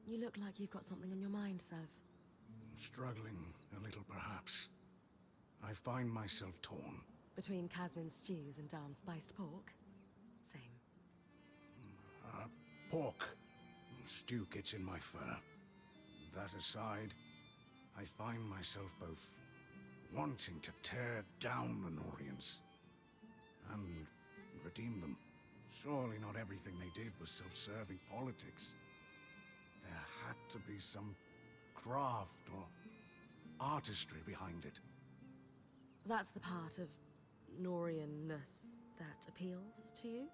You look like you've got something on your mind, Sev. Struggling a little, perhaps. I find myself torn. Between Casmin's stews and Darm's spiced pork? Same. Pork. Stew gets in my fur. That aside, I find myself both wanting to tear down the Norians and redeem them. Surely not everything they did was self-serving politics. There had to be some craft or artistry behind it. That's the part of Norian-ness that appeals to you?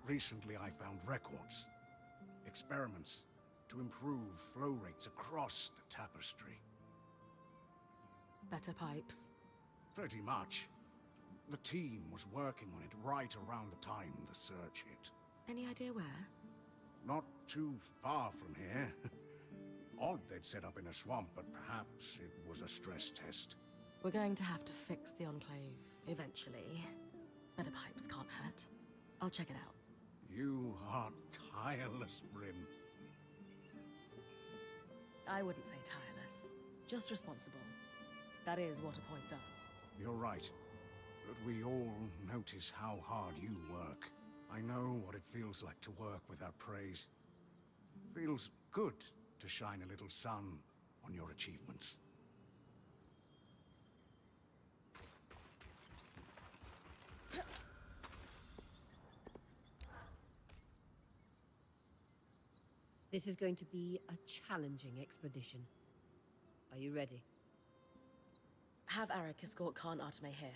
Recently I found records, experiments to improve flow rates across the tapestry. Better pipes. Pretty much. The team was working on it right around the time the surge hit. Any idea where? Not too far from here. Odd they'd set up in a swamp, but perhaps it was a stress test. We're going to have to fix the Enclave, eventually. Better pipes can't hurt. I'll check it out. You are tireless, Brynn. I wouldn't say tireless. Just responsible. That is what a point does. You're right. But we all notice how hard you work. I know what it feels like to work without praise. Feels good to shine a little sun on your achievements. This is going to be a challenging expedition. Are you ready? Have Arik escort Khan Arteme here.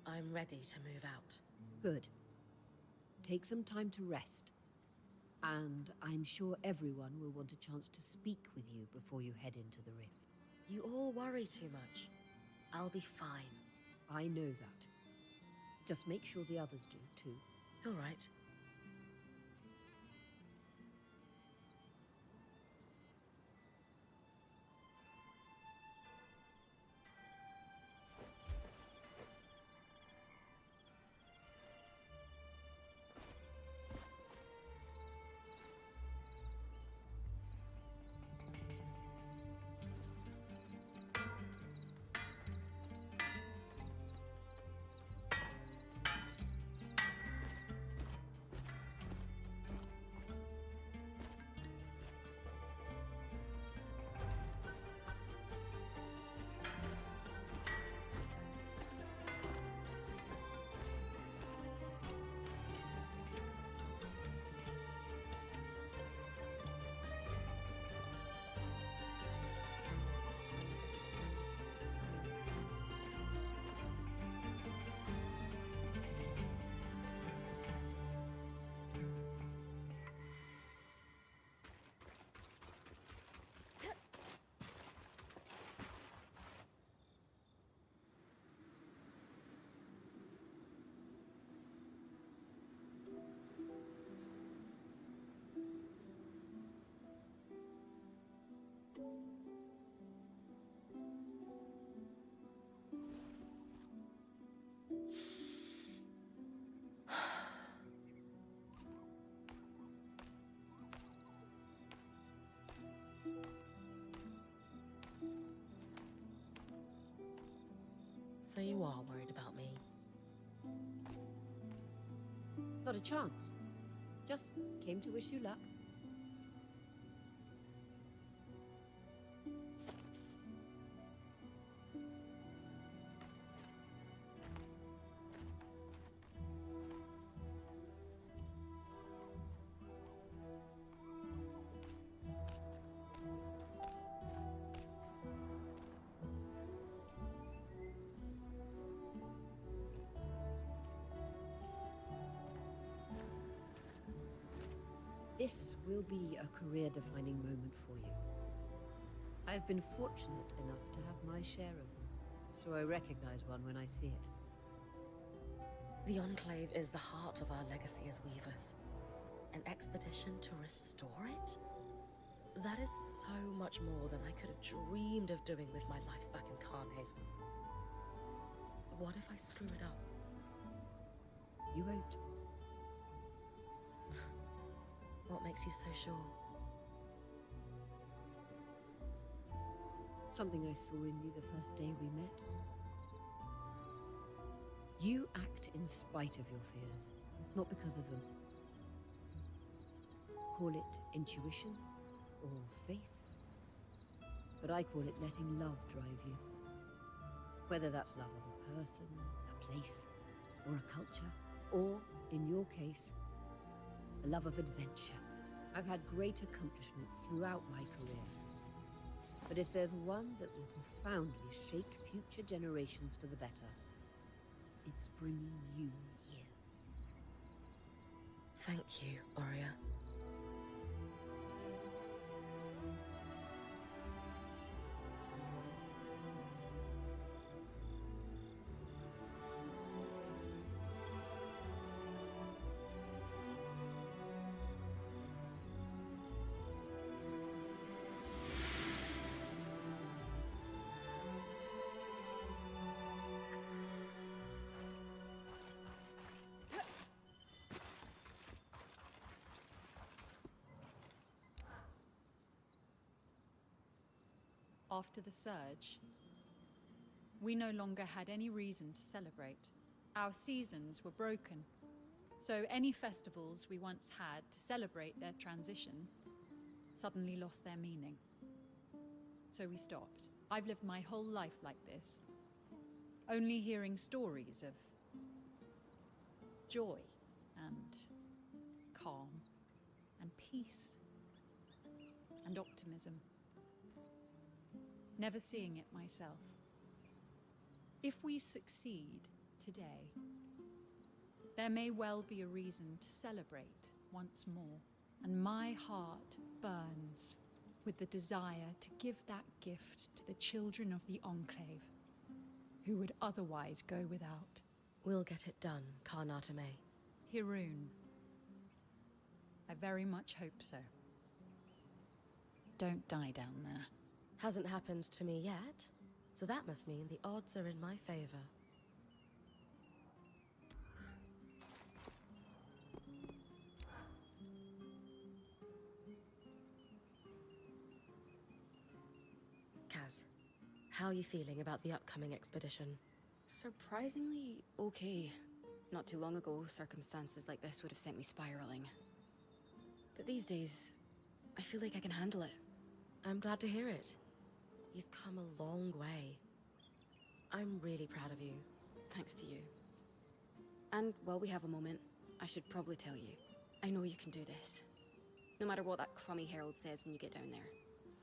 I'm ready to move out. Good. Take some time to rest. And I'm sure everyone will want a chance to speak with you before you head into the rift. You all worry too much. I'll be fine. I know that. Just make sure the others do, too. You're right. So you are worried about me? Not a chance. Just came to wish you luck. This will be a career-defining moment for you. I've been fortunate enough to have my share of them, so I recognize one when I see it. The Enclave is the heart of our legacy as Weavers. An expedition to restore it? That is so much more than I could have dreamed of doing with my life back in Carnhaven. What if I screw it up? You won't. makes you so sure? Something I saw in you the first day we met. You act in spite of your fears, not because of them. Call it intuition or faith, but I call it letting love drive you. Whether that's love of a person, a place, or a culture, or, in your case, a love of adventure. I've had great accomplishments throughout my career, but if there's one that will profoundly shake future generations for the better, it's bringing you here. Thank you, Aurea. After the surge, we no longer had any reason to celebrate. Our seasons were broken, so any festivals we once had to celebrate their transition suddenly lost their meaning. So we stopped. I've lived my whole life like this, only hearing stories of joy and calm and peace and optimism. Never seeing it myself. If we succeed today, there may well be a reason to celebrate once more, and my heart burns with the desire to give that gift to the children of the Enclave, who would otherwise go without. We'll get it done, Karnata May. Hiroon, I very much hope so. Don't die down there. Hasn't happened to me yet, so that must mean the odds are in my favor. Kaz, how are you feeling about the upcoming expedition? Surprisingly okay. Not too long ago, circumstances like this would have sent me spiraling. But these days, I feel like I can handle it. I'm glad to hear it. You've come a long way. I'm really proud of you. Thanks to you. And while we have a moment, I should probably tell you, I know you can do this. No matter what that crummy herald says when you get down there.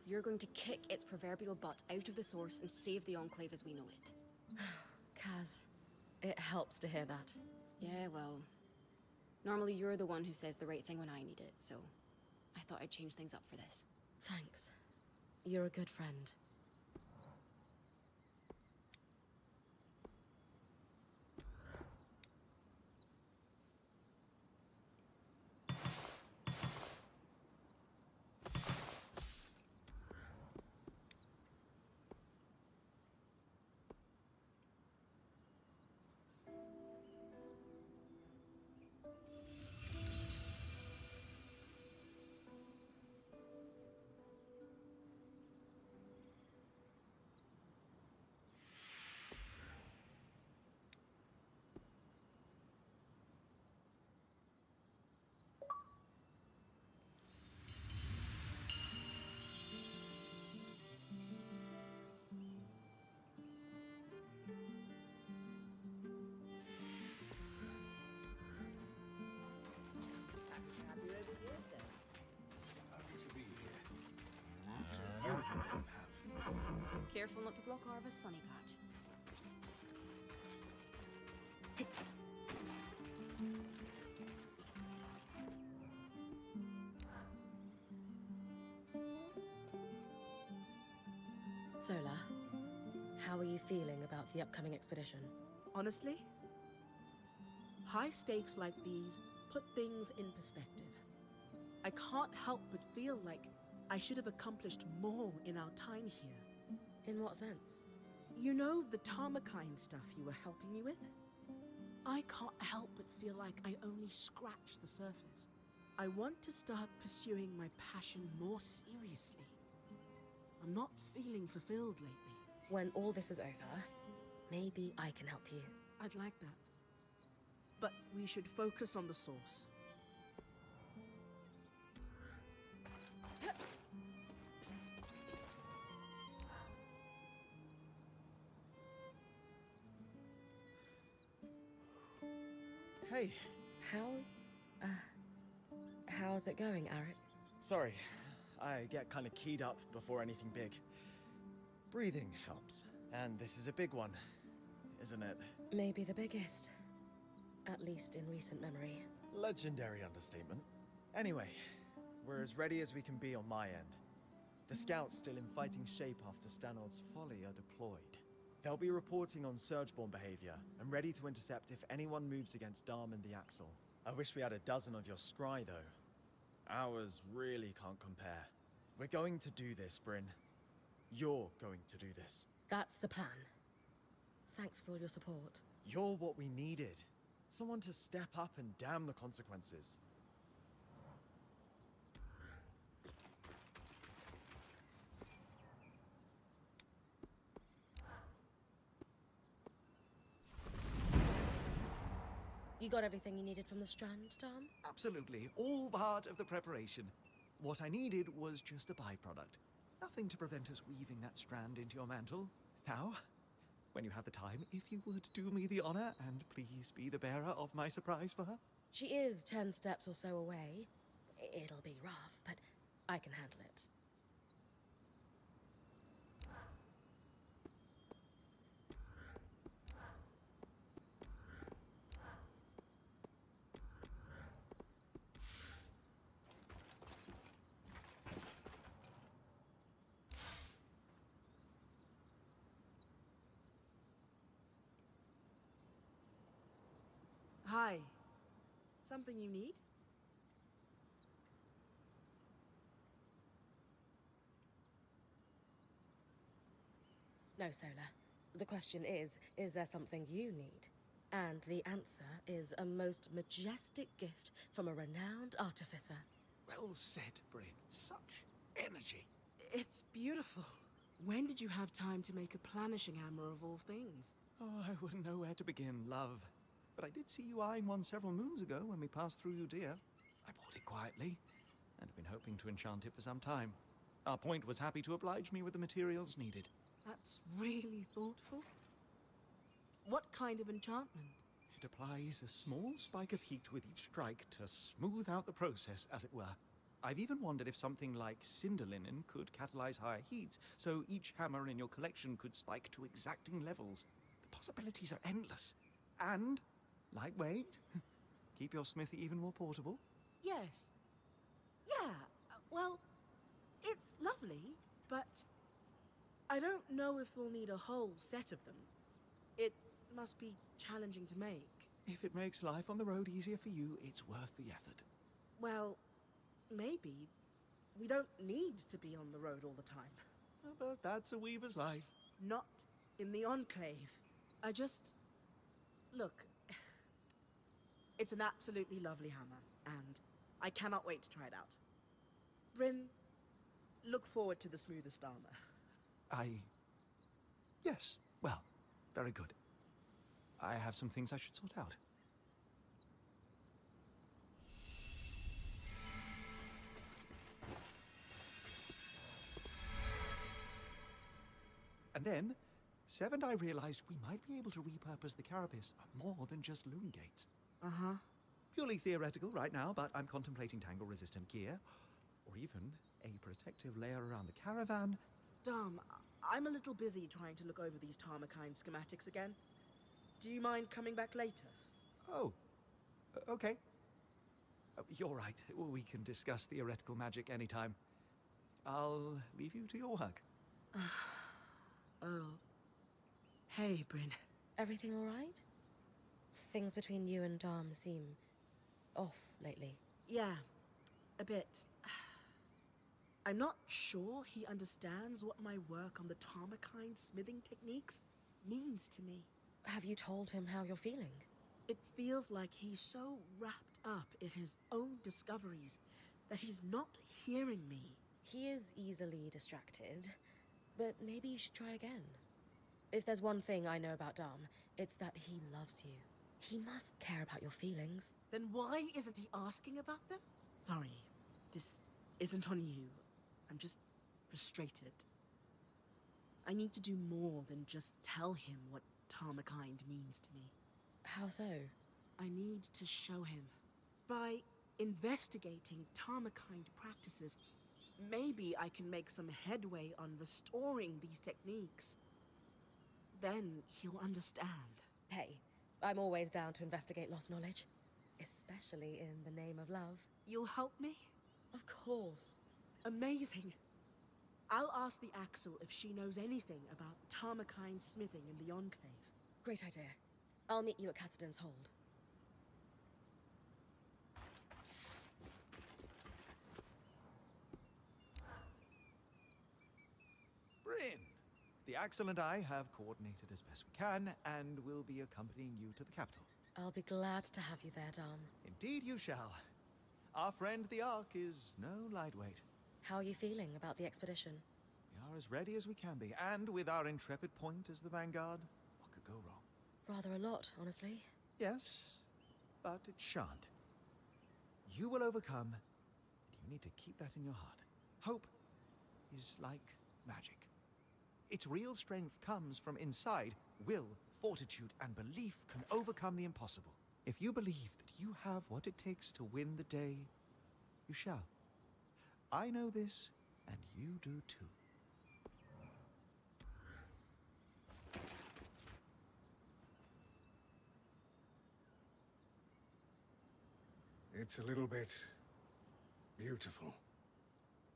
You're going to kick its proverbial butt out of the source and save the Enclave as we know it. Kaz, it helps to hear that. Yeah, well, normally you're the one who says the right thing when I need it, so I thought I'd change things up for this. Thanks. You're a good friend. Happy to be here. So beautiful to have. Careful not to block Arva's sunny patch. Sola, how are you feeling about the upcoming expedition? Honestly, high stakes like these put things in perspective. I can't help but feel like I should have accomplished more in our time here. In what sense? You know the Tarmakine stuff you were helping me with? I can't help but feel like I only scratched the surface. I want to start pursuing my passion more seriously. I'm not feeling fulfilled lately. When all this is over, maybe I can help you. I'd like that. But we should focus on the source. Hey, How's it going, Eric? sorry. I get kind of keyed up before anything big. Breathing helps. And this is a big one, isn't it? Maybe the biggest. At least in recent memory. Legendary understatement. Anyway, we're as ready as we can be on my end. The scouts still in fighting shape after Stanord's folly are deployed. They'll be reporting on Surgeborn behavior and ready to intercept if anyone moves against Darm and the Axle. I wish we had a dozen of your scry, though. Ours really can't compare. We're going to do this, Brynn. You're going to do this. That's the plan. Thanks for all your support. You're what we needed. Someone to step up and damn the consequences. You got everything you needed from the Strand, Tom? Absolutely. All part of the preparation. What I needed was just a byproduct. Nothing to prevent us weaving that strand into your mantle. Now, when you have the time, if you would do me the honor and please be the bearer of my surprise for her. She is 10 steps or so away. It'll be rough, but I can handle it. Hi. Something you need? No, Sola. The question is there something you need? And the answer is a most majestic gift from a renowned artificer. Well said, Brynn. Such energy. It's beautiful. When did you have time to make a planishing hammer of all things? Oh, I wouldn't know where to begin, love. But I did see you eyeing one several moons ago when we passed through Udea. I bought it quietly, and have been hoping to enchant it for some time. Our point was happy to oblige me with the materials needed. That's really thoughtful. What kind of enchantment? It applies a small spike of heat with each strike to smooth out the process, as it were. I've even wondered if something like cinder linen could catalyze higher heats, so each hammer in your collection could spike to exacting levels. The possibilities are endless. And lightweight. Keep your smithy even more portable. Yes. Yeah, well, it's lovely, but I don't know if we'll need a whole set of them. It must be challenging to make. If it makes life on the road easier for you, it's worth the effort. Well, maybe we don't need to be on the road all the time. But that's a weaver's life. Not in the Enclave. Look, it's an absolutely lovely hammer, and I cannot wait to try it out. Brynn, look forward to the smoothest armor. Yes, well, very good. I have some things I should sort out. And then, Sev and I realized we might be able to repurpose the carapace for more than just loom gates. Uh-huh. Purely theoretical right now, but I'm contemplating tangle-resistant gear, or even a protective layer around the caravan. Dom, I'm a little busy trying to look over these Tarmakine schematics again. Do you mind coming back later? Oh, okay. You're right. We can discuss theoretical magic anytime. I'll leave you to your work. Oh. Hey, Brynn. Everything all right? Things between you and Dom seem off lately. Yeah, a bit. I'm not sure he understands what my work on the Tarmakine smithing techniques means to me. Have you told him how you're feeling? It feels like he's so wrapped up in his own discoveries that he's not hearing me. He is easily distracted, but maybe you should try again. If there's one thing I know about Dom, it's that he loves you. He must care about your feelings. Then why isn't he asking about them? Sorry, this isn't on you. I'm just frustrated. I need to do more than just tell him what Tarmakind means to me. How so? I need to show him. By investigating Tarmakind practices, maybe I can make some headway on restoring these techniques. Then he'll understand. Hey, I'm always down to investigate lost knowledge. Especially in the name of love. You'll help me? Of course. Amazing. I'll ask the Axel if she knows anything about Tarmakind smithing in the Enclave. Great idea. I'll meet you at Cassidon's Hold. Brynn! The Axel and I have coordinated as best we can, and will be accompanying you to the capital. I'll be glad to have you there, Dom. Indeed you shall. Our friend the Ark is no lightweight. How are you feeling about the expedition? We are as ready as we can be, and with our intrepid point as the vanguard, what could go wrong? Rather a lot, honestly. Yes, but it shan't. You will overcome, and you need to keep that in your heart. Hope is like magic. Its real strength comes from inside. Will, fortitude, and belief can overcome the impossible. If you believe that you have what it takes to win the day, you shall. I know this, and you do too. It's a little bit beautiful,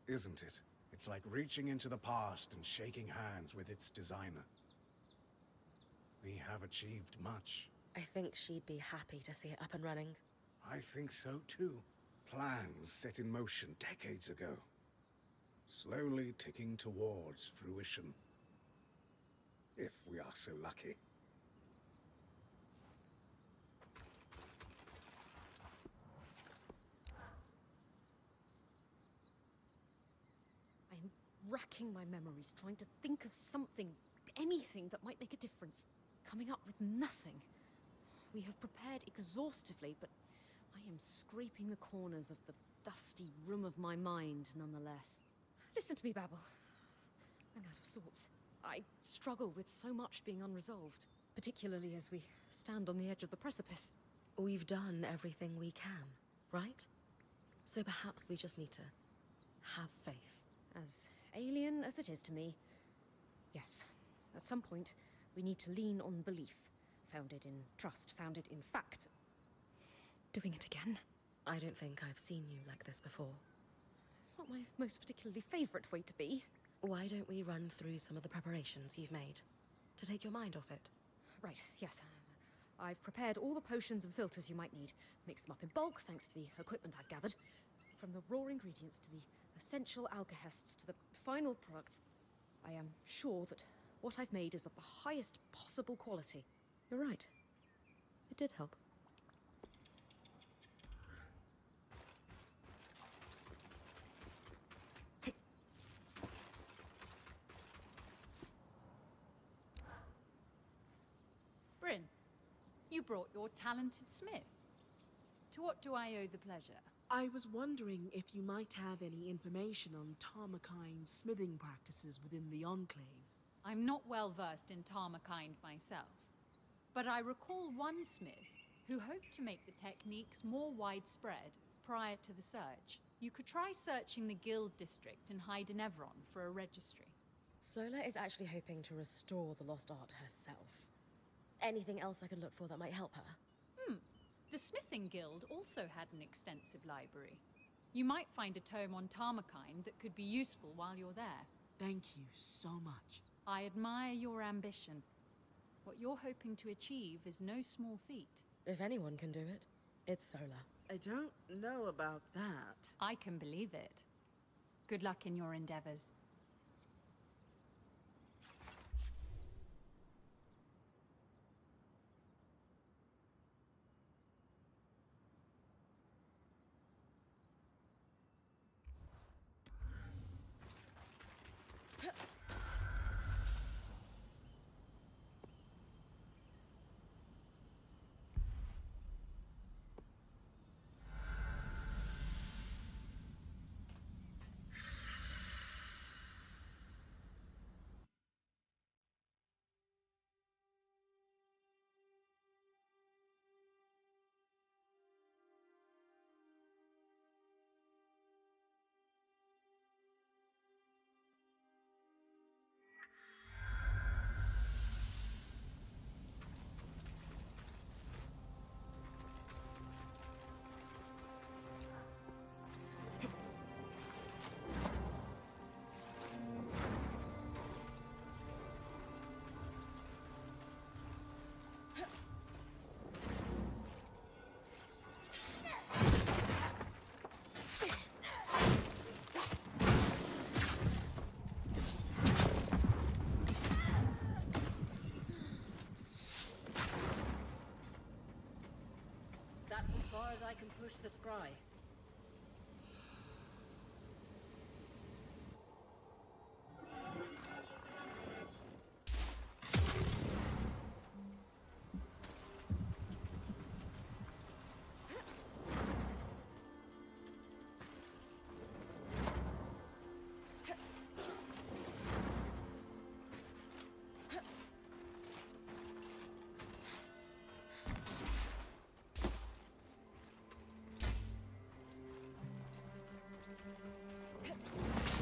isn't it? It's like reaching into the past and shaking hands with its designer. We have achieved much. I think she'd be happy to see it up and running. I think so too. Plans set in motion decades ago. Slowly ticking towards fruition. If we are so lucky. I'm racking my memories, trying to think of something, anything that might make a difference. Coming up with nothing. We have prepared exhaustively, but I am scraping the corners of the dusty room of my mind, nonetheless. Listen to me babble. I'm out of sorts. I struggle with so much being unresolved, particularly as we stand on the edge of the precipice. We've done everything we can, right? So perhaps we just need to have faith. As alien as it is to me, yes, at some point, we need to lean on belief, founded in trust, founded in fact. Doing it again? I don't think I've seen you like this before. It's not my most particularly favorite way to be. Why don't we run through some of the preparations you've made to take your mind off it? Right, yes. I've prepared all the potions and filters you might need. Mixed them up in bulk, thanks to the equipment I've gathered. From the raw ingredients to the essential alcohests to the final products, I am sure that what I've made is of the highest possible quality. You're right. It did help. Brynn, you brought your talented smith. To what do I owe the pleasure? I was wondering if you might have any information on Tarmakind's smithing practices within the Enclave. I'm not well versed in Tarmakind myself, but I recall one smith who hoped to make the techniques more widespread prior to the surge. You could try searching the guild district in Heidenevron for a registry. Sola is actually hoping to restore the lost art herself. Anything else I could look for that might help her? The Smithing Guild also had an extensive library. You might find a tome on Tarmakind that could be useful while you're there. Thank you so much. I admire your ambition. What you're hoping to achieve is no small feat. If anyone can do it, it's Sola. I don't know about that. I can believe it. Good luck in your endeavors. push the scry.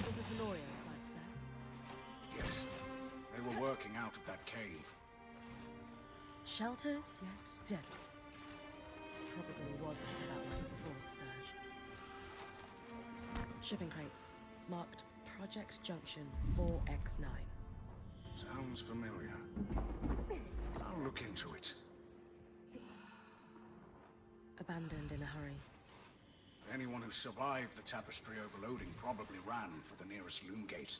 This is the Norian site, Seth. Yes, they were working out of that cave. Sheltered, yet deadly. Probably wasn't that way before the surge. Shipping crates, marked Project Junction 4X9. Sounds familiar. I'll look into it. Abandoned in a hurry. Anyone who survived the tapestry overloading probably ran for the nearest loom gate.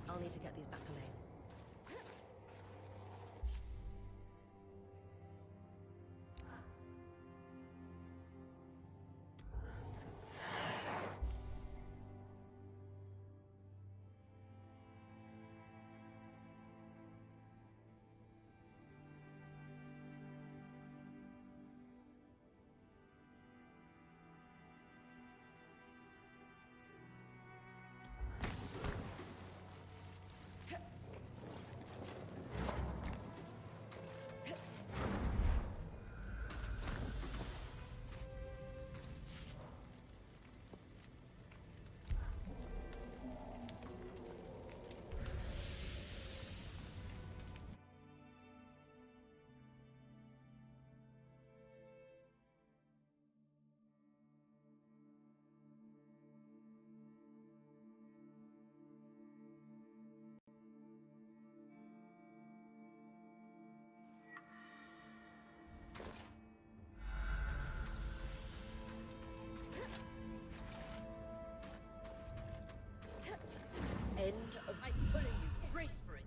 I'll need to get these back to Lane. End of... I'm pulling you. Brace for it.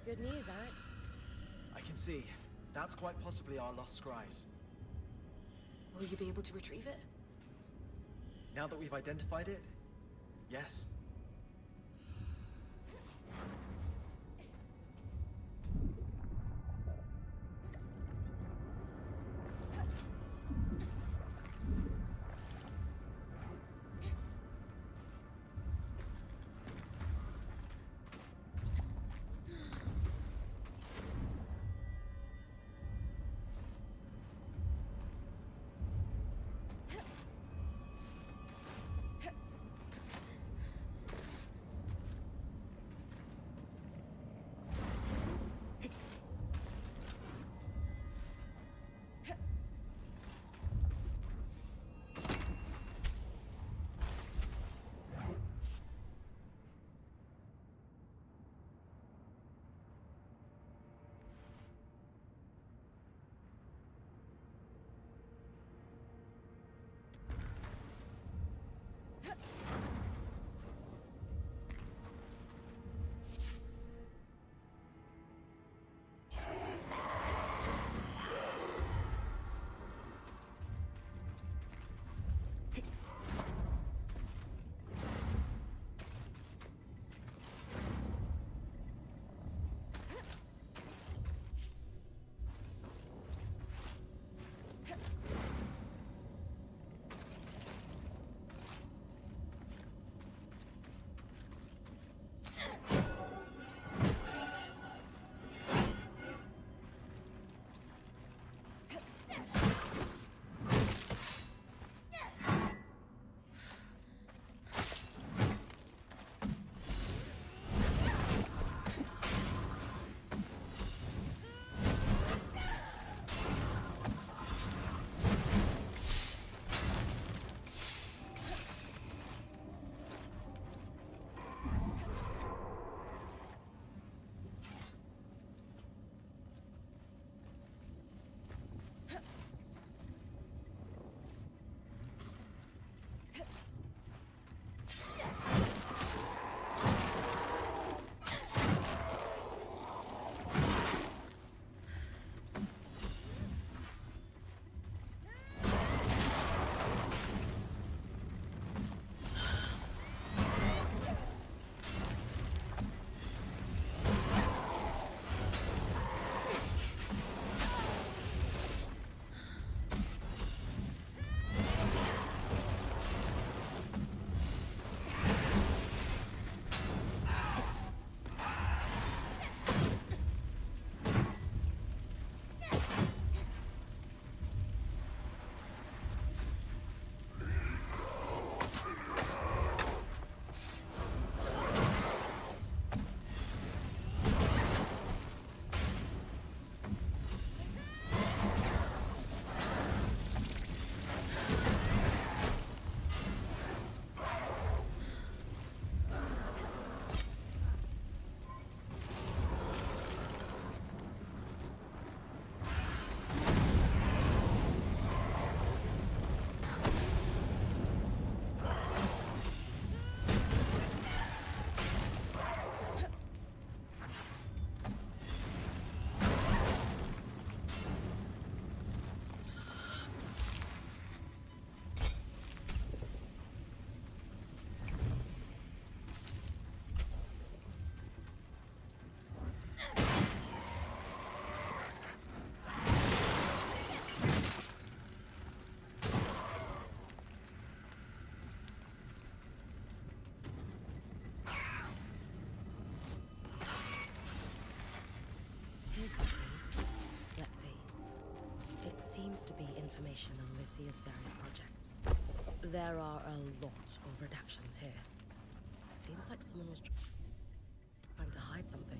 Good news, Eric. I can see. That's quite possibly our lost scries. Will you be able to retrieve it? Now that we've identified it, yes. seems to be information on Lucia's various projects. There are a lot of redactions here. Seems like someone was trying to hide something.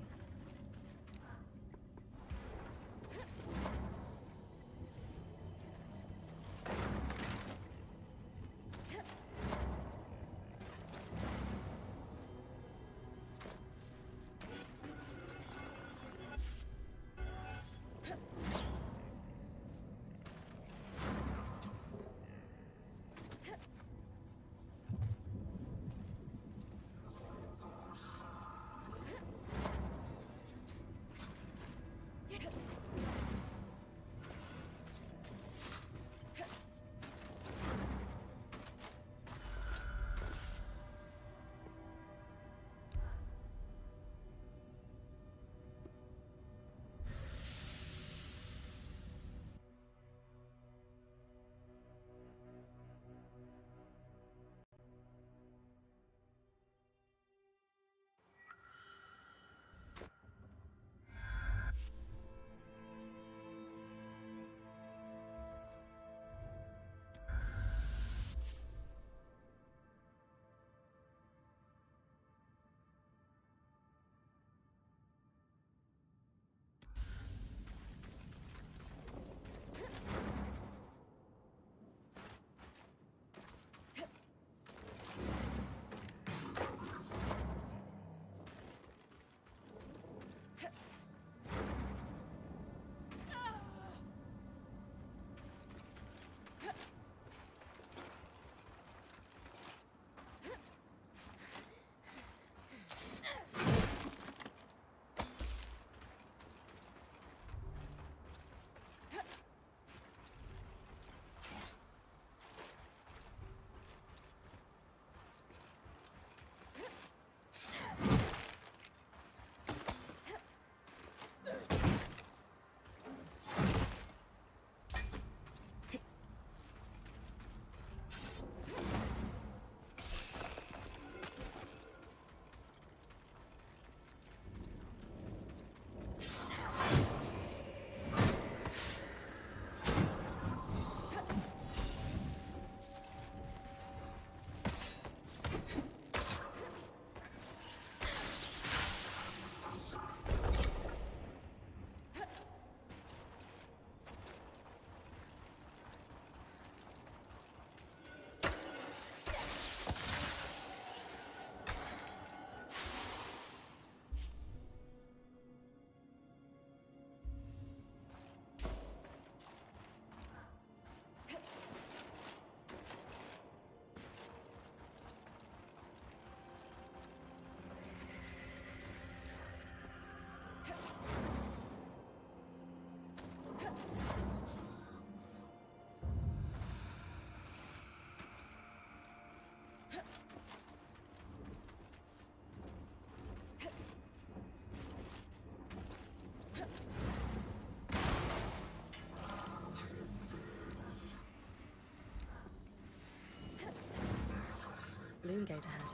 Bloomgate ahead.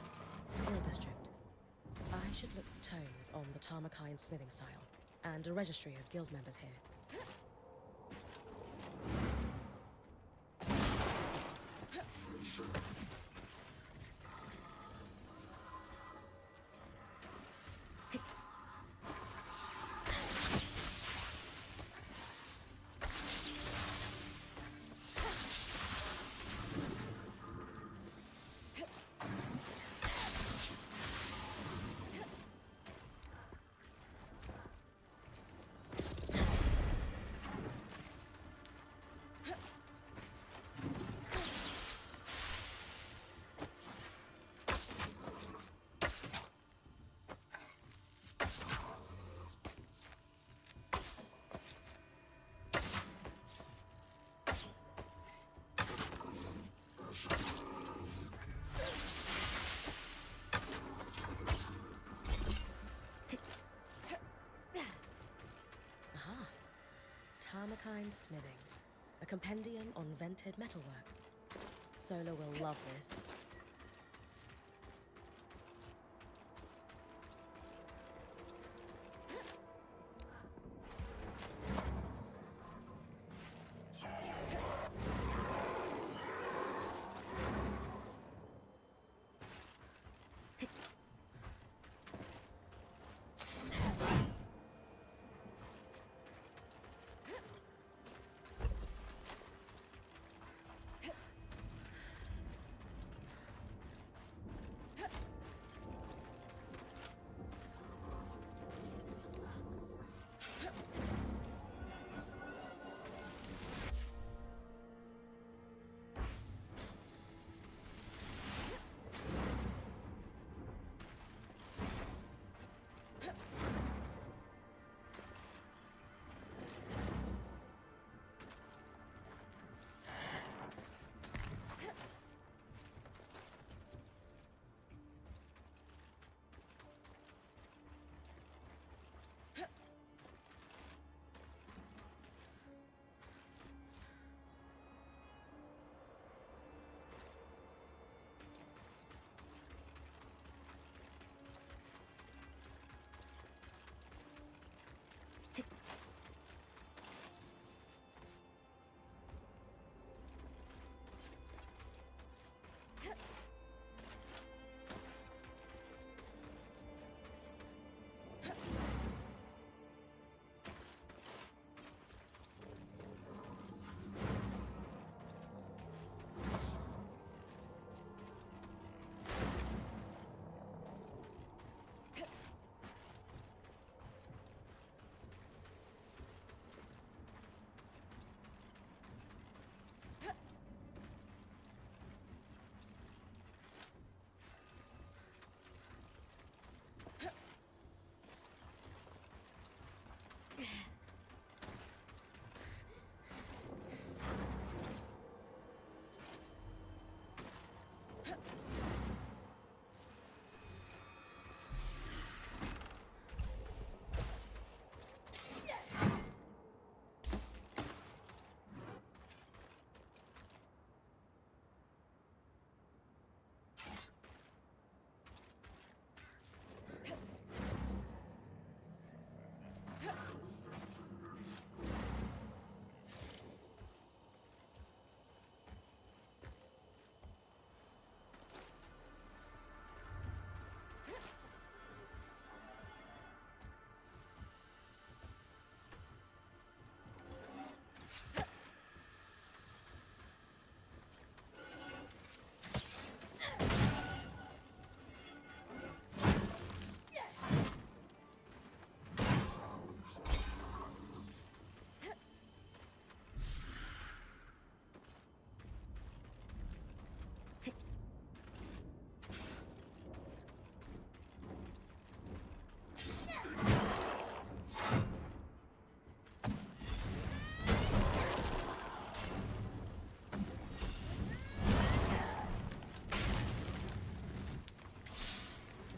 Guild District. I should look for tomes on the Tarmakine smithing style, and a registry of guild members here. Tarmakine Smithing, a compendium on vented metalwork. Sola will love this.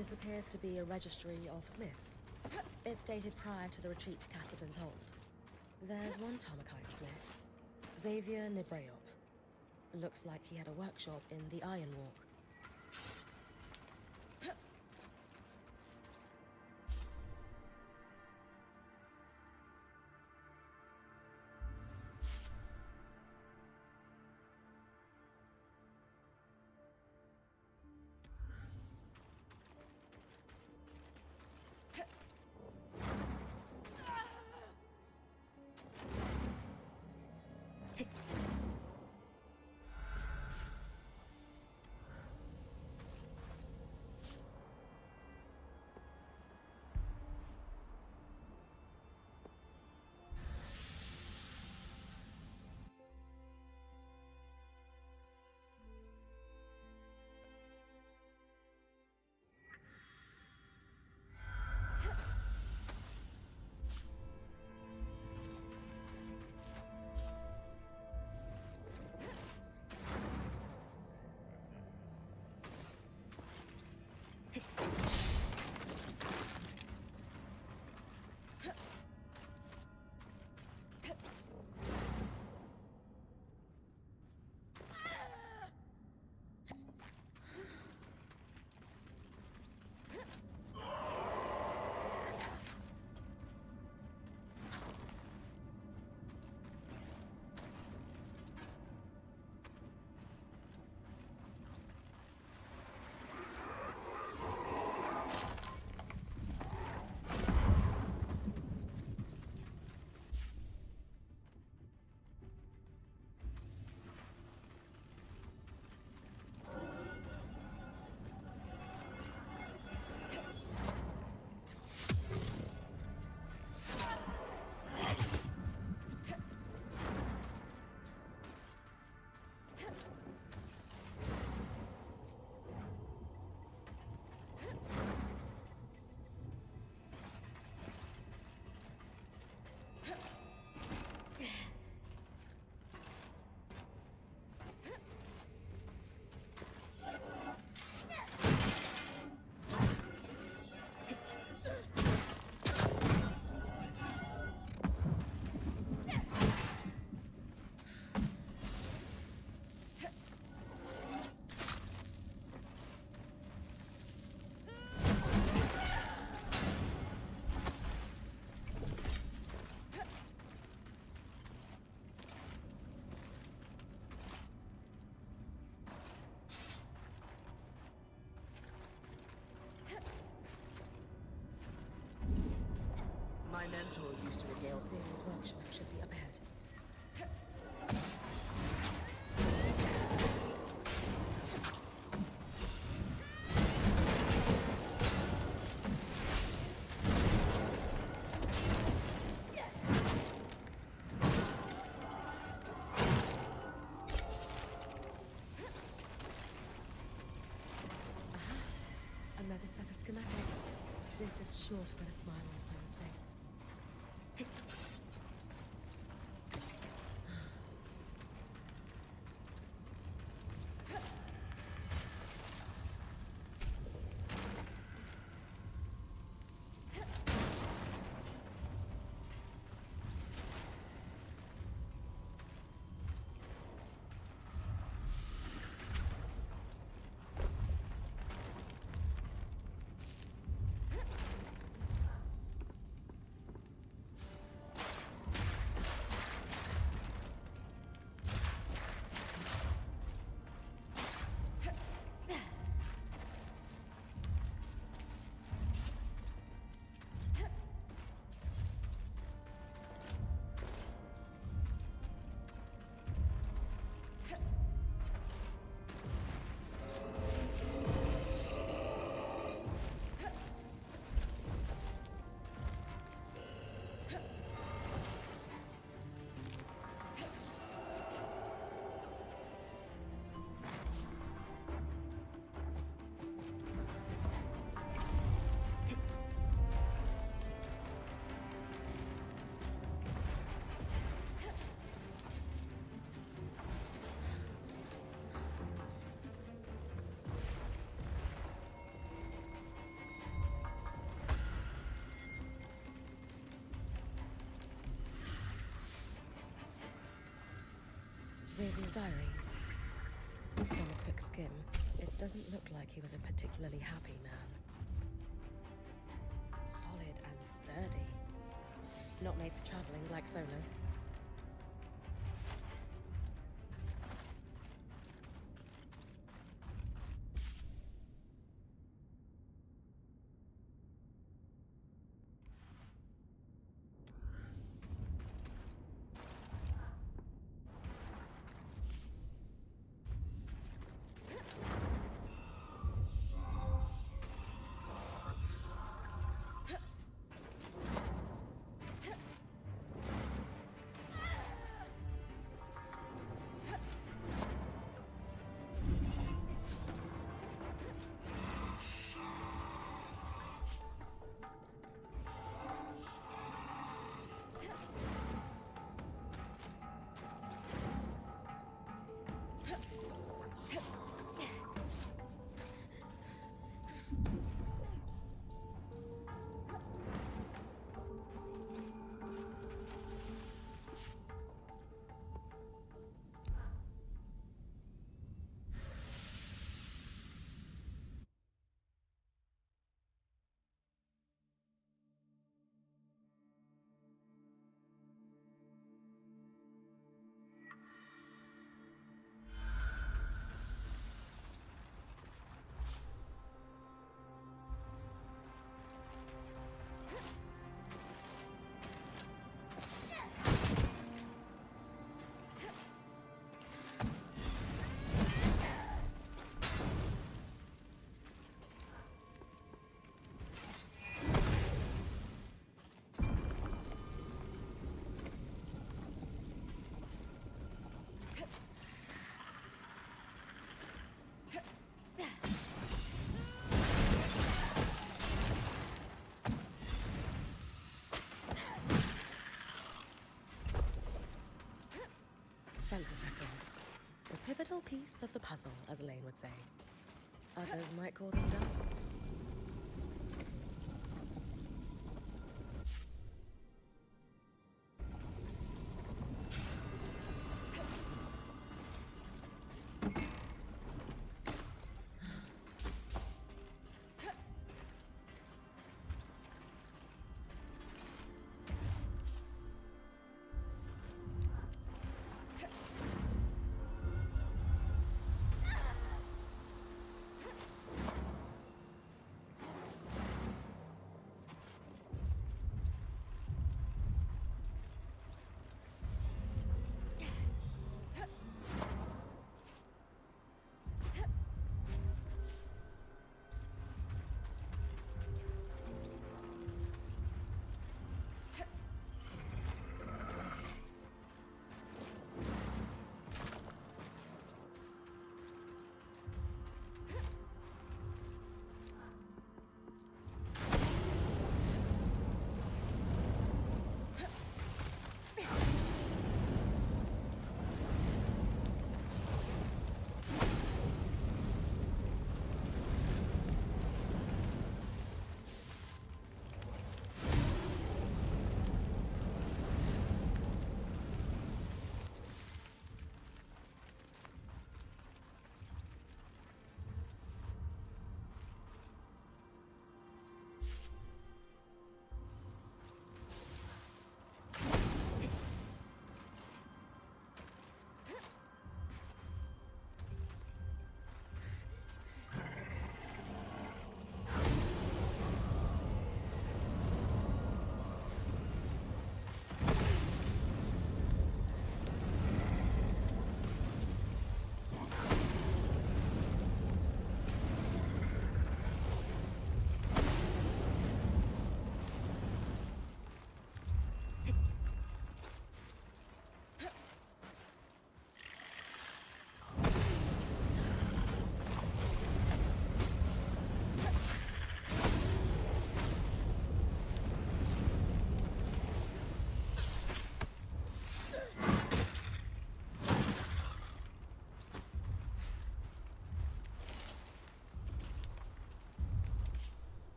This appears to be a registry of smiths. It's dated prior to the retreat to Cassidy's Hold. There's one Tomakite smith, Xavier Nibreop. Looks like he had a workshop in the Iron Walk. My mentor used to regale Xavier's workshop should be up ahead. Another set of schematics. This is sure to put a smile on Simon's face. Xavier's diary. From a quick skim, it doesn't look like he was a particularly happy man. Solid and sturdy. Not made for traveling like Solas. Census records. A pivotal piece of the puzzle, as Elaine would say. Others might call them dumb.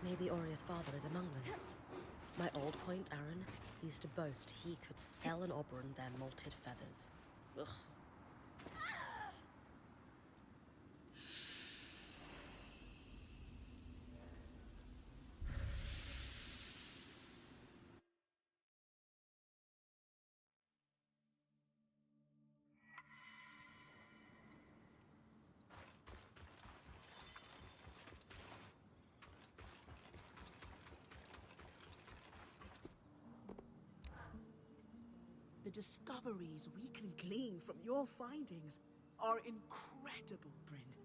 Maybe Auria's father is among them. My old point, Aaron, used to boast he could sell an Oberon their molted feathers. Ugh. The discoveries we can glean from your findings are incredible, Brynn.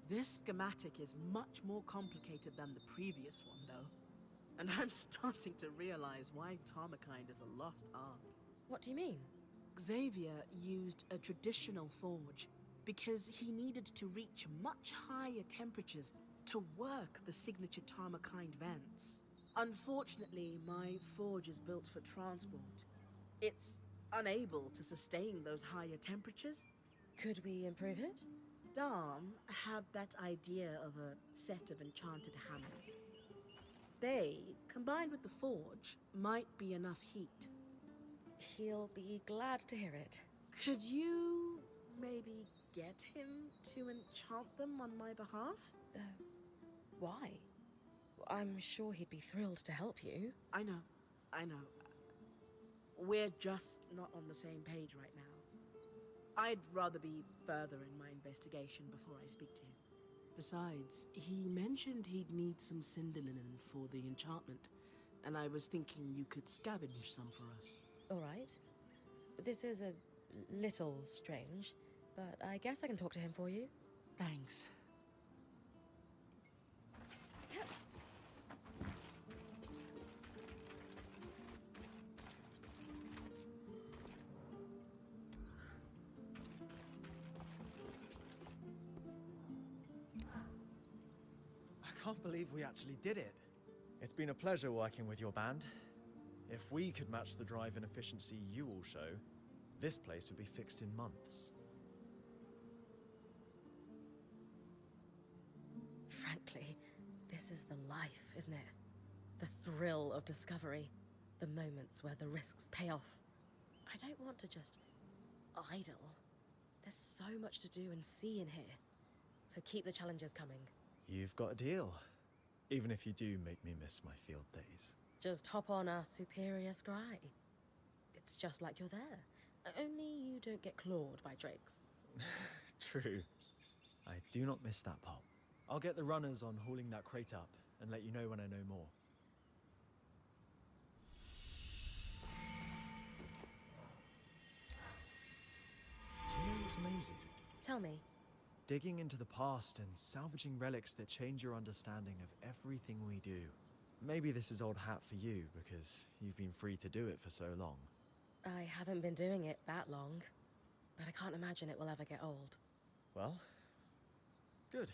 This schematic is much more complicated than the previous one, though. And I'm starting to realize why Tarmakind is a lost art. What do you mean? Xavier used a traditional forge because he needed to reach much higher temperatures to work the signature Tarmakind vents. Unfortunately, my forge is built for transport. It's unable to sustain those higher temperatures. Could we improve it? Dom had that idea of a set of enchanted hammers. They, combined with the forge, might be enough heat. He'll be glad to hear it. Could you maybe get him to enchant them on my behalf? Why? I'm sure he'd be thrilled to help you. I know. We're just not on the same page right now. I'd rather be further in my investigation before I speak to him. Besides, he mentioned he'd need some cinder linen for the enchantment, and I was thinking you could scavenge some for us. All right. This is a little strange, but I guess I can talk to him for you. Thanks. I can't believe we actually did it. It's been a pleasure working with your band. If we could match the drive and efficiency you all show, this place would be fixed in months. Frankly, this is the life, isn't it? The thrill of discovery. The moments where the risks pay off. I don't want to just idle. There's so much to do and see in here. So keep the challenges coming. You've got a deal. Even if you do make me miss my field days. Just hop on our superior scry. It's just like you're there. Only you don't get clawed by drakes. True. I do not miss that part. I'll get the runners on hauling that crate up and let you know when I know more. Do you know what's amazing? Tell me. Digging into the past and salvaging relics that change your understanding of everything we do. Maybe this is old hat for you, because you've been free to do it for so long. I haven't been doing it that long, but I can't imagine it will ever get old. Well, good.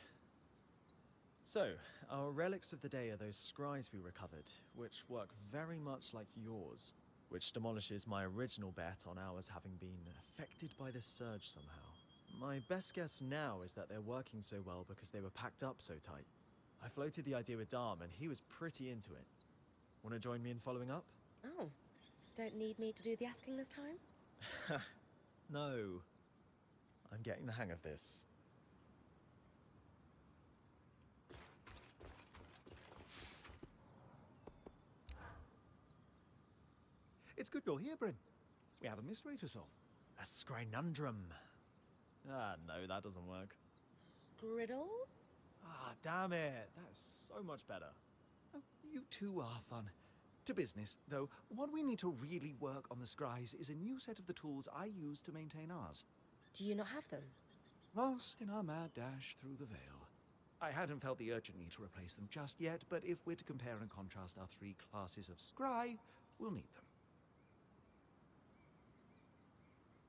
So, our relics of the day are those scries we recovered, which work very much like yours, which demolishes my original bet on ours having been affected by this surge somehow. My best guess now is that they're working so well because they were packed up so tight. I floated the idea with Dom, and he was pretty into it. Want to join me in following up? Oh, don't need me to do the asking this time? No. I'm getting the hang of this. It's good you're here, Brynn. We have a mystery to solve. A scrinundrum. Ah, no, that doesn't work. Scriddle? Ah, damn it. That's so much better. Oh, you two are fun. To business, though, what we need to really work on the scries is a new set of the tools I use to maintain ours. Do you not have them? Lost in our mad dash through the veil. I hadn't felt the urgent need to replace them just yet, but if we're to compare and contrast our three classes of scry, we'll need them.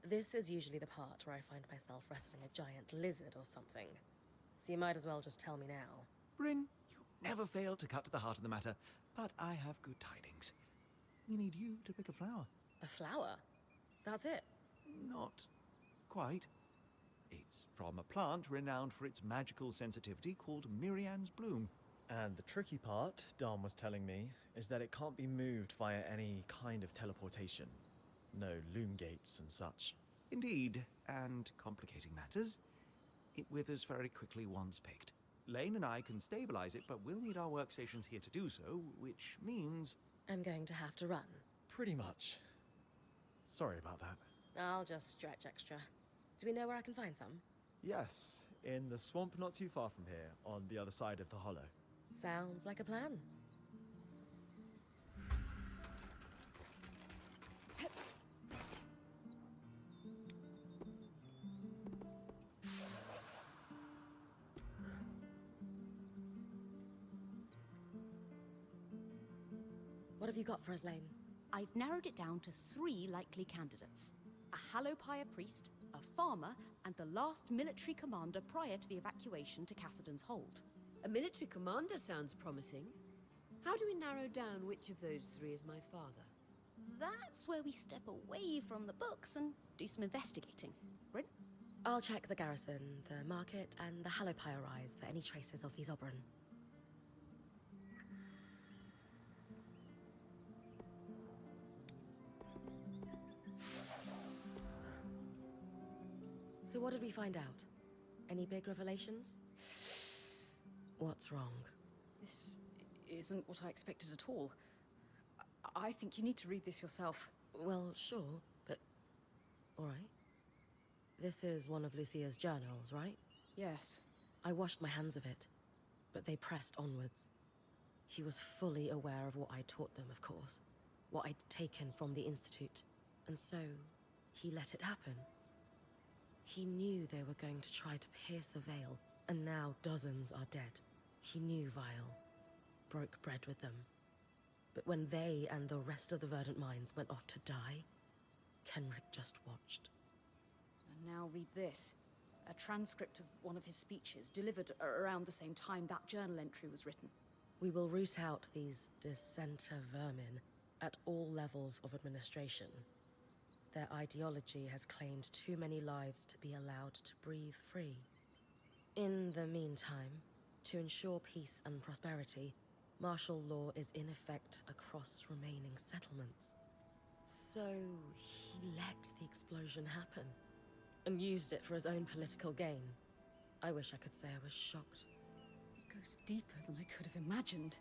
This is usually the part where I find myself wrestling a giant lizard or something. So you might as well just tell me now. Brynn, you never fail to cut to the heart of the matter, but I have good tidings. We need you to pick a flower. A flower? That's it? Not quite. It's from a plant renowned for its magical sensitivity called Mirian's Bloom. And the tricky part, Dom was telling me, is that it can't be moved via any kind of teleportation. No loom gates and such. Indeed, and complicating matters, it withers very quickly once picked. Lane and I can stabilize it, but we'll need our workstations here to do so, which means... I'm going to have to run. Pretty much. Sorry about that. I'll just stretch extra. Do we know where I can find some? Yes, in the swamp not too far from here, on the other side of the hollow. Sounds like a plan. What have you got for us, Lane? I've narrowed it down to 3 likely candidates. A Hallowpire priest, a farmer, and the last military commander prior to the evacuation to Cassidon's Hold. A military commander sounds promising. How do we narrow down which of those 3 is my father? That's where we step away from the books and do some investigating. Brynn? I'll check the garrison, the market, and the Hallowpire Rise for any traces of these Oberon. So what did we find out? Any big revelations? What's wrong? This isn't what I expected at all. I think you need to read this yourself. Well, sure, but... all right. This is one of Lucia's journals, right? Yes. I washed my hands of it, but they pressed onwards. He was fully aware of what I taught them, of course. What I'd taken from the Institute. And so, he let it happen. He knew they were going to try to pierce the veil, and now dozens are dead. He knew Vile. Broke bread with them. But when they and the rest of the Verdant Minds went off to die, Kenrick just watched. And now read this. A transcript of one of his speeches, delivered around the same time that journal entry was written. We will root out these dissenter vermin at all levels of administration. Their ideology has claimed too many lives to be allowed to breathe free. In the meantime, to ensure peace and prosperity, martial law is in effect across remaining settlements. So he let the explosion happen, and used it for his own political gain. I wish I could say I was shocked. It goes deeper than I could have imagined.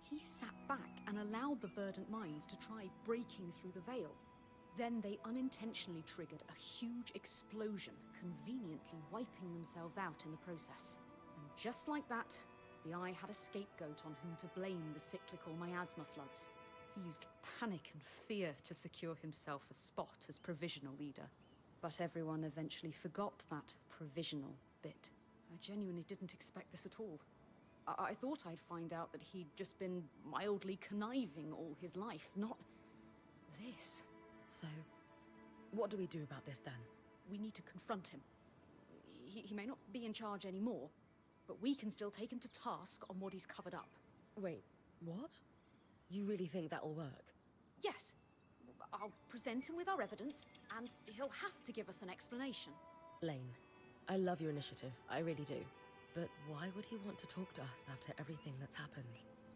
He sat back and allowed the Verdant Minds to try breaking through the veil. Then they unintentionally triggered a huge explosion, conveniently wiping themselves out in the process. And just like that, the Eye had a scapegoat on whom to blame the cyclical miasma floods. He used panic and fear to secure himself a spot as provisional leader. But everyone eventually forgot that provisional bit. I genuinely didn't expect this at all. I thought I'd find out that he'd just been mildly conniving all his life, not this. So, what do we do about this then? We need to confront him. He may not be in charge anymore, but we can still take him to task on what he's covered up. Wait, what? You really think that'll work? Yes. I'll present him with our evidence, and he'll have to give us an explanation. Lane, I love your initiative, I really do. But why would he want to talk to us after everything that's happened?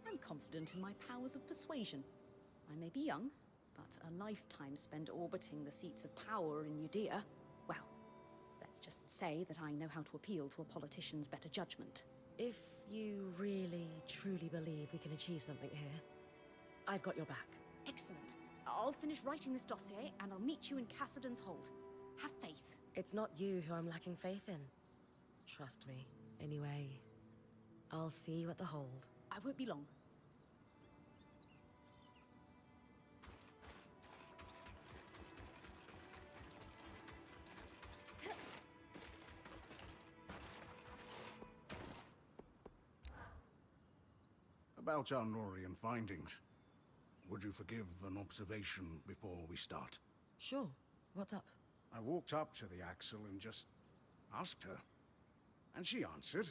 I'm confident in my powers of persuasion. I may be young, but a lifetime spent orbiting the seats of power in Judea, well, let's just say that I know how to appeal to a politician's better judgment. If you really, truly believe we can achieve something here, I've got your back. Excellent. I'll finish writing this dossier, and I'll meet you in Cassidon's Hold. Have faith. It's not you who I'm lacking faith in. Trust me. Anyway, I'll see you at the Hold. I won't be long. About our Norian findings, would you forgive an observation before we start? Sure. What's up? I walked up to the Axle and just asked her. And she answered.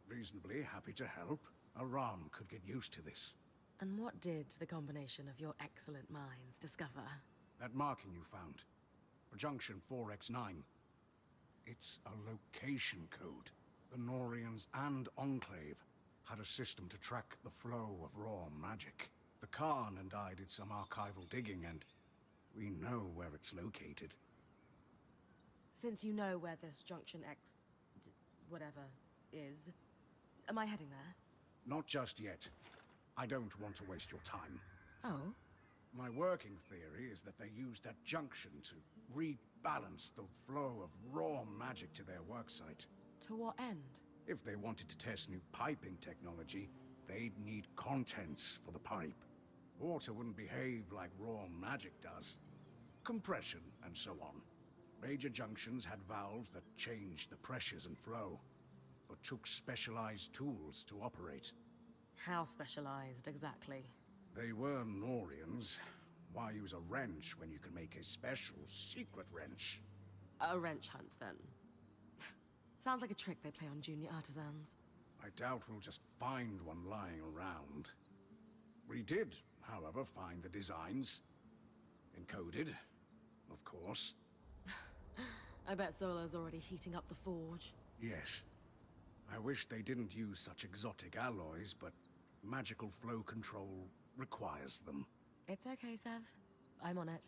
Reasonably happy to help. Aram could get used to this. And what did the combination of your excellent minds discover? That marking you found, for Junction 4X9. It's a location code. The Norians and Enclave had a system to track the flow of raw magic. The Khan and I did some archival digging, and we know where it's located. Since you know where this Junction whatever is, am I heading there? Not just yet. I don't want to waste your time. Oh? My working theory is that they used that junction to rebalance the flow of raw magic to their worksite. To what end? If they wanted to test new piping technology, they'd need contents for the pipe. Water wouldn't behave like raw magic does. Compression, and so on. Major junctions had valves that changed the pressures and flow, but took specialized tools to operate. How specialized, exactly? They were Norians. Why use a wrench when you can make a special secret wrench? A wrench hunt, then. Sounds like a trick they play on junior artisans. I doubt we'll just find one lying around. We did, however, find the designs. Encoded, of course. I bet Solo's already heating up the forge. Yes. I wish they didn't use such exotic alloys, but magical flow control requires them. It's okay, Sev. I'm on it.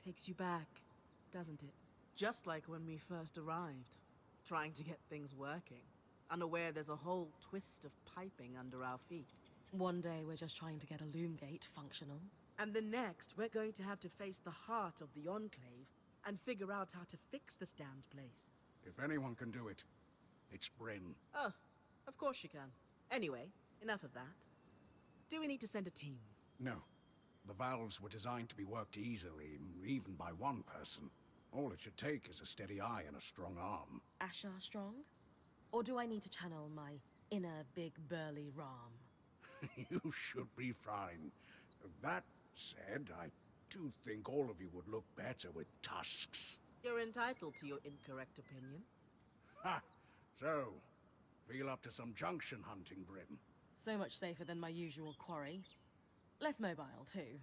Takes you back, doesn't it? Just like when we first arrived, trying to get things working, unaware there's a whole twist of piping under our feet. One day we're just trying to get a loom gate functional. And the next, we're going to have to face the heart of the Enclave and figure out how to fix this damned place. If anyone can do it, it's Brynn. Oh, of course you can. Anyway, enough of that. Do we need to send a team? No. The valves were designed to be worked easily, even by one person. All it should take is a steady eye and a strong arm. Asher strong? Or do I need to channel my inner big burly Ram? You should be fine. That said, I do think all of you would look better with tusks. You're entitled to your incorrect opinion. Ha! So, feel up to some junction hunting, Brynn? So much safer than my usual quarry. Less mobile, too.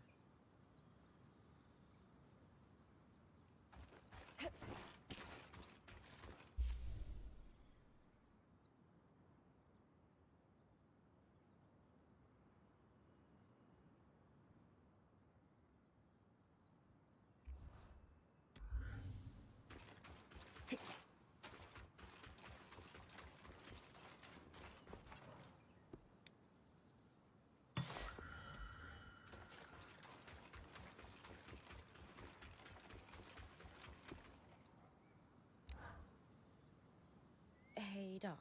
Hey, Dom.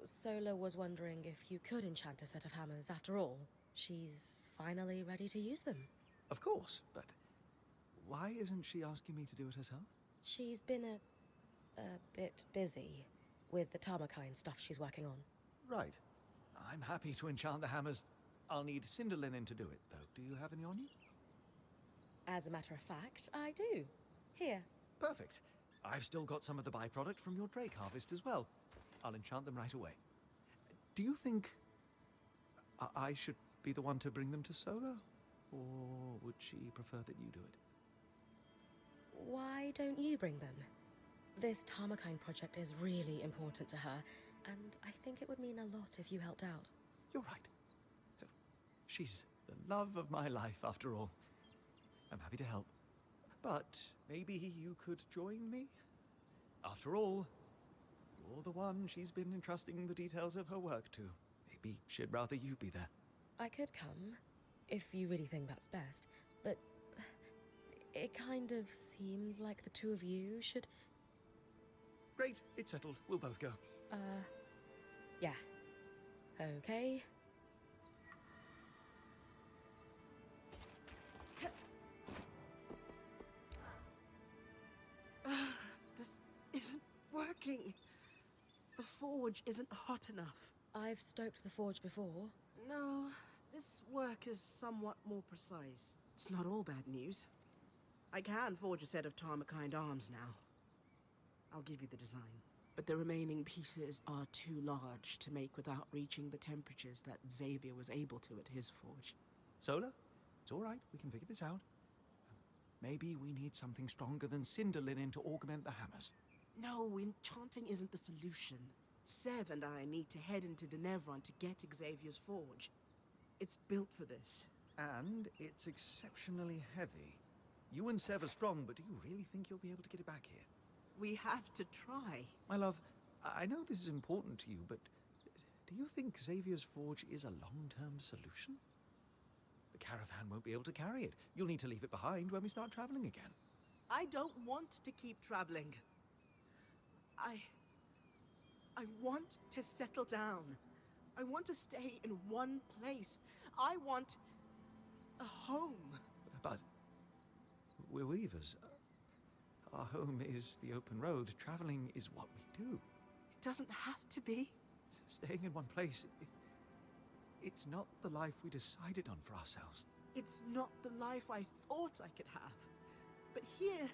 Sola was wondering if you could enchant a set of hammers after all. She's finally ready to use them. Of course, but why isn't she asking me to do it herself? She's been a bit busy with the Tarmakine stuff she's working on. Right. I'm happy to enchant the hammers. I'll need cinder linen to do it, though. Do you have any on you? As a matter of fact, I do. Here. Perfect. I've still got some of the byproduct from your drake harvest as well. I'll enchant them right away. Do you think I should be the one to bring them to Sola? Or would she prefer that you do it? Why don't you bring them? This Tarmakine project is really important to her, and I think it would mean a lot if you helped out. You're right. She's the love of my life, after all. I'm happy to help. But maybe you could join me? After all, you're the one she's been entrusting the details of her work to. Maybe she'd rather you be there. I could come, if you really think that's best, but it kind of seems like the two of you should... Great, it's settled. We'll both go. Yeah. Okay. This isn't working. The forge isn't hot enough. I've stoked the forge before. No, this work is somewhat more precise. It's not all bad news. I can forge a set of Tarmakine arms now. I'll give you the design. But the remaining pieces are too large to make without reaching the temperatures that Xavier was able to at his forge. Sola, it's all right. We can figure this out. Maybe we need something stronger than cinder linen to augment the hammers. No, enchanting isn't the solution. Sev and I need to head into Denevron to get Xavier's forge. It's built for this. And it's exceptionally heavy. You and Sev are strong, but do you really think you'll be able to get it back here? We have to try. My love, I know this is important to you, but do you think Xavier's forge is a long-term solution? The caravan won't be able to carry it. You'll need to leave it behind when we start traveling again. I don't want to keep traveling. I want to settle down. I want to stay in one place. I want a home. But we're weavers. Our home is the open road. Traveling is what we do. It doesn't have to be. Staying in one place, it's not the life we decided on for ourselves. It's not the life I thought I could have. But here,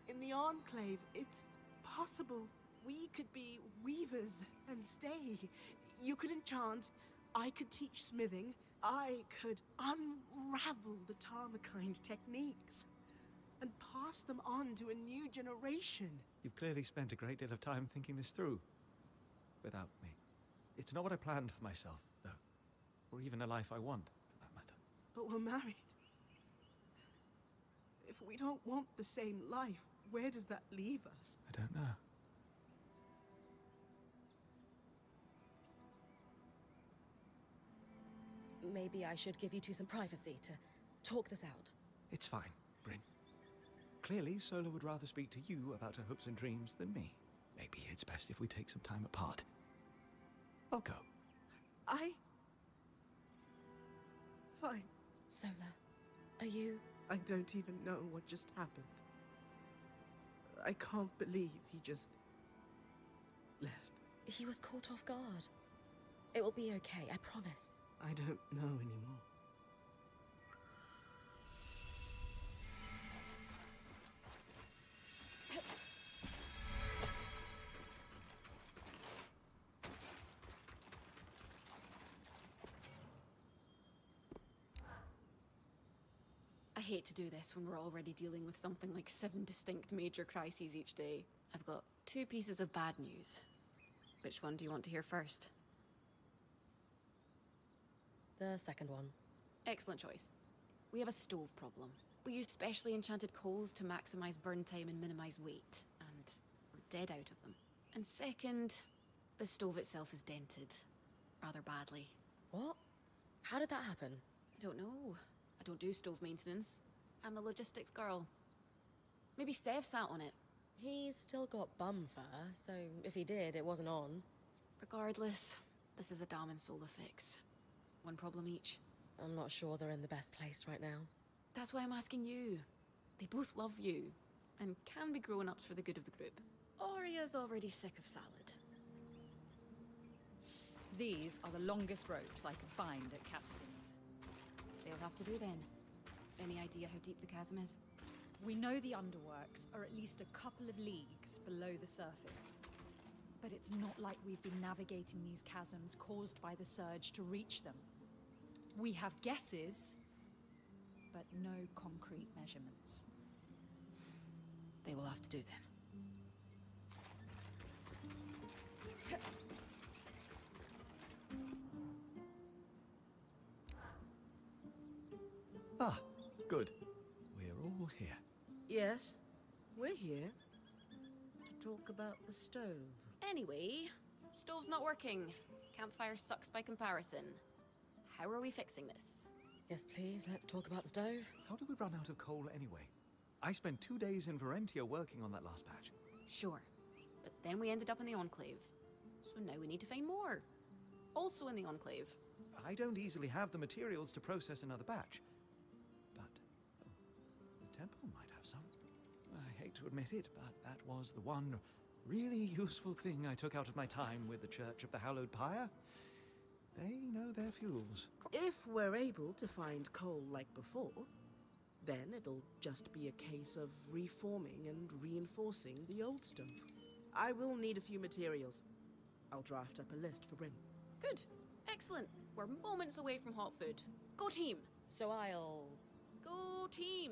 in the Enclave, it's possible. We could be weavers and stay. You could enchant. I could teach smithing. I could unravel the Tarmakine techniques and pass them on to a new generation. You've clearly spent a great deal of time thinking this through. Without me. It's not what I planned for myself, though. Or even a life I want, for that matter. But we're married. If we don't want the same life, where does that leave us? I don't know. Maybe I should give you two some privacy to talk this out. It's fine, Brynn. Clearly, Sola would rather speak to you about her hopes and dreams than me. Maybe it's best if we take some time apart. I'll go. Fine. Sola, are you... I don't even know what just happened. I can't believe he just... left. He was caught off guard. It will be okay, I promise. I don't know anymore. hate to do this when we're already dealing with something like 7 distinct major crises each day. I've got 2 pieces of bad news. Which one do you want to hear first? The second one. Excellent choice. We have a stove problem. We use specially enchanted coals to maximize burn time and minimize weight, and we're dead out of them. And second, the stove itself is dented. Rather badly. What? How did that happen? I don't know. I don't do stove maintenance. I'm the logistics girl. Maybe Sev sat on it. He's still got bum fur, so if he did, it wasn't on. Regardless, this is a Dam and Sola fix. 1 problem each. I'm not sure they're in the best place right now. That's why I'm asking you. They both love you, and can be grown-ups for the good of the group. Arya's already sick of salad. These are the longest ropes I could find at Cassidon's. They'll have to do then. Any idea how deep the chasm is? We know the underworks are at least a couple of leagues below the surface. But it's not like we've been navigating these chasms caused by the surge to reach them. We have guesses, but no concrete measurements. They will have to do then. Ah, good. We're all here. Yes, we're here to talk about the stove. Anyway, stove's not working. Campfire sucks by comparison. How are we fixing this? Yes, please, let's talk about the stove. How did we run out of coal anyway? I spent 2 days in Varentia working on that last batch. Sure. But then we ended up in the Enclave. So now we need to find more. Also in the Enclave. I don't easily have the materials to process another batch. But the temple might have some. I hate to admit it, but that was the one really useful thing I took out of my time with the Church of the Hallowed Pyre. They know their fuels. If we're able to find coal like before, then it'll just be a case of reforming and reinforcing the old stove. I will need a few materials. I'll draft up a list for Brynn. Good. Excellent. We're moments away from hot food. Go team! So I'll... Go team!